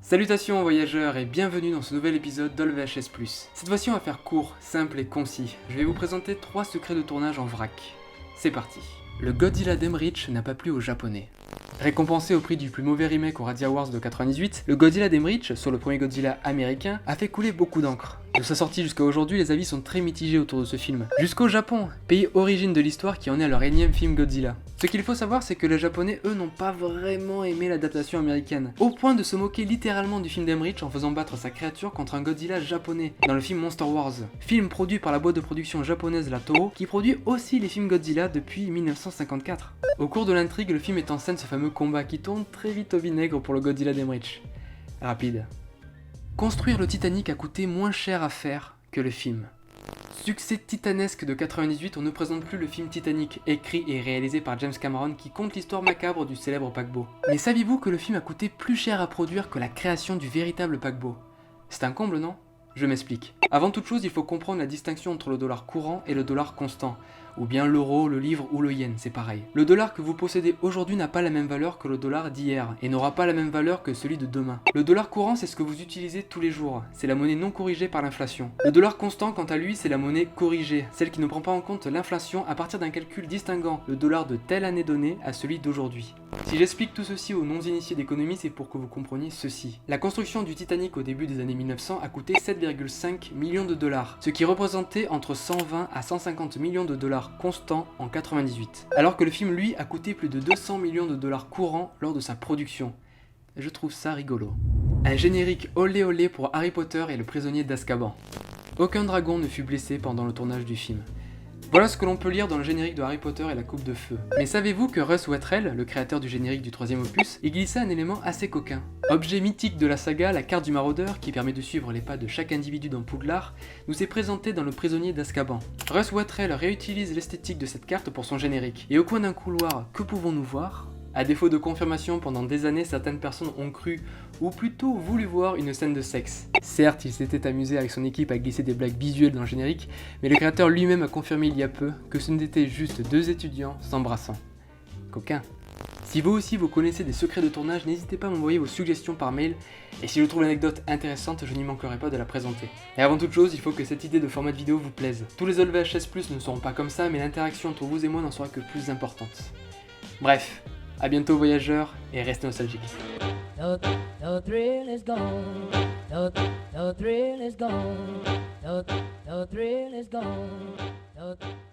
Salutations voyageurs et bienvenue dans ce nouvel épisode d'AllVHS+. Cette fois-ci on va faire court, simple et concis. Je vais vous présenter 3 secrets de tournage en vrac. C'est parti. Le Godzilla d'Emmerich n'a pas plu aux japonais. Récompensé au prix du plus mauvais remake au Razzie Awards de 98, le Godzilla d'Emmerich, sur le premier Godzilla américain, a fait couler beaucoup d'encre. De sa sortie jusqu'à aujourd'hui, les avis sont très mitigés autour de ce film. Jusqu'au Japon, pays origine de l'histoire qui en est à leur énième film Godzilla. Ce qu'il faut savoir, c'est que les japonais, eux, n'ont pas vraiment aimé l'adaptation américaine, au point de se moquer littéralement du film d'Emmerich en faisant battre sa créature contre un Godzilla japonais, dans le film Monster Wars. Film produit par la boîte de production japonaise la Toho, qui produit aussi les films Godzilla depuis 1954. Au cours de l'intrigue, le film met en scène ce fameux combat qui tourne très vite au vinaigre pour le Godzilla d'Emmerich. Rapide. Construire le Titanic a coûté moins cher à faire que le film. Succès titanesque de 98, on ne présente plus le film Titanic, écrit et réalisé par James Cameron qui conte l'histoire macabre du célèbre paquebot. Mais saviez-vous que le film a coûté plus cher à produire que la création du véritable paquebot? C'est un comble, non? Je m'explique. Avant toute chose, il faut comprendre la distinction entre le dollar courant et le dollar constant. Ou bien l'euro, le livre ou le yen, c'est pareil. Le dollar que vous possédez aujourd'hui n'a pas la même valeur que le dollar d'hier, et n'aura pas la même valeur que celui de demain. Le dollar courant, c'est ce que vous utilisez tous les jours, c'est la monnaie non corrigée par l'inflation. Le dollar constant, quant à lui, c'est la monnaie corrigée, celle qui ne prend pas en compte l'inflation à partir d'un calcul distinguant le dollar de telle année donnée à celui d'aujourd'hui. Si j'explique tout ceci aux non-initiés d'économie, c'est pour que vous compreniez ceci. La construction du Titanic au début des années 1900 a coûté 7,5 millions de dollars, ce qui représentait entre 120 à 150 millions de dollars constants en 98, alors que le film lui a coûté plus de 200 millions de dollars courants lors de sa production. Je trouve ça rigolo. Un générique olé olé pour Harry Potter et le prisonnier d'Azkaban. Aucun dragon ne fut blessé pendant le tournage du film. Voilà ce que l'on peut lire dans le générique de Harry Potter et la Coupe de Feu. Mais savez-vous que Russ Wettrell, le créateur du générique du 3e opus, y glissa un élément assez coquin. Objet mythique de la saga, la carte du maraudeur, qui permet de suivre les pas de chaque individu dans Poudlard, nous est présentée dans le prisonnier d'Azkaban. Russ Wettrell réutilise l'esthétique de cette carte pour son générique. Et au coin d'un couloir, que pouvons-nous voir ? À défaut de confirmation, pendant des années, certaines personnes ont cru, ou plutôt voulu voir, une scène de sexe. Certes, il s'était amusé avec son équipe à glisser des blagues visuelles dans le générique, mais le créateur lui-même a confirmé il y a peu que ce n'était juste 2 étudiants s'embrassant. Coquin. Si vous aussi vous connaissez des secrets de tournage, n'hésitez pas à m'envoyer vos suggestions par mail, et si je trouve l'anecdote intéressante, je n'y manquerai pas de la présenter. Et avant toute chose, il faut que cette idée de format de vidéo vous plaise. Tous les AllVHS+ ne seront pas comme ça, mais l'interaction entre vous et moi n'en sera que plus importante. Bref. A bientôt voyageurs et restez nostalgiques. The thrill is gone. The thrill is gone. The thrill is gone.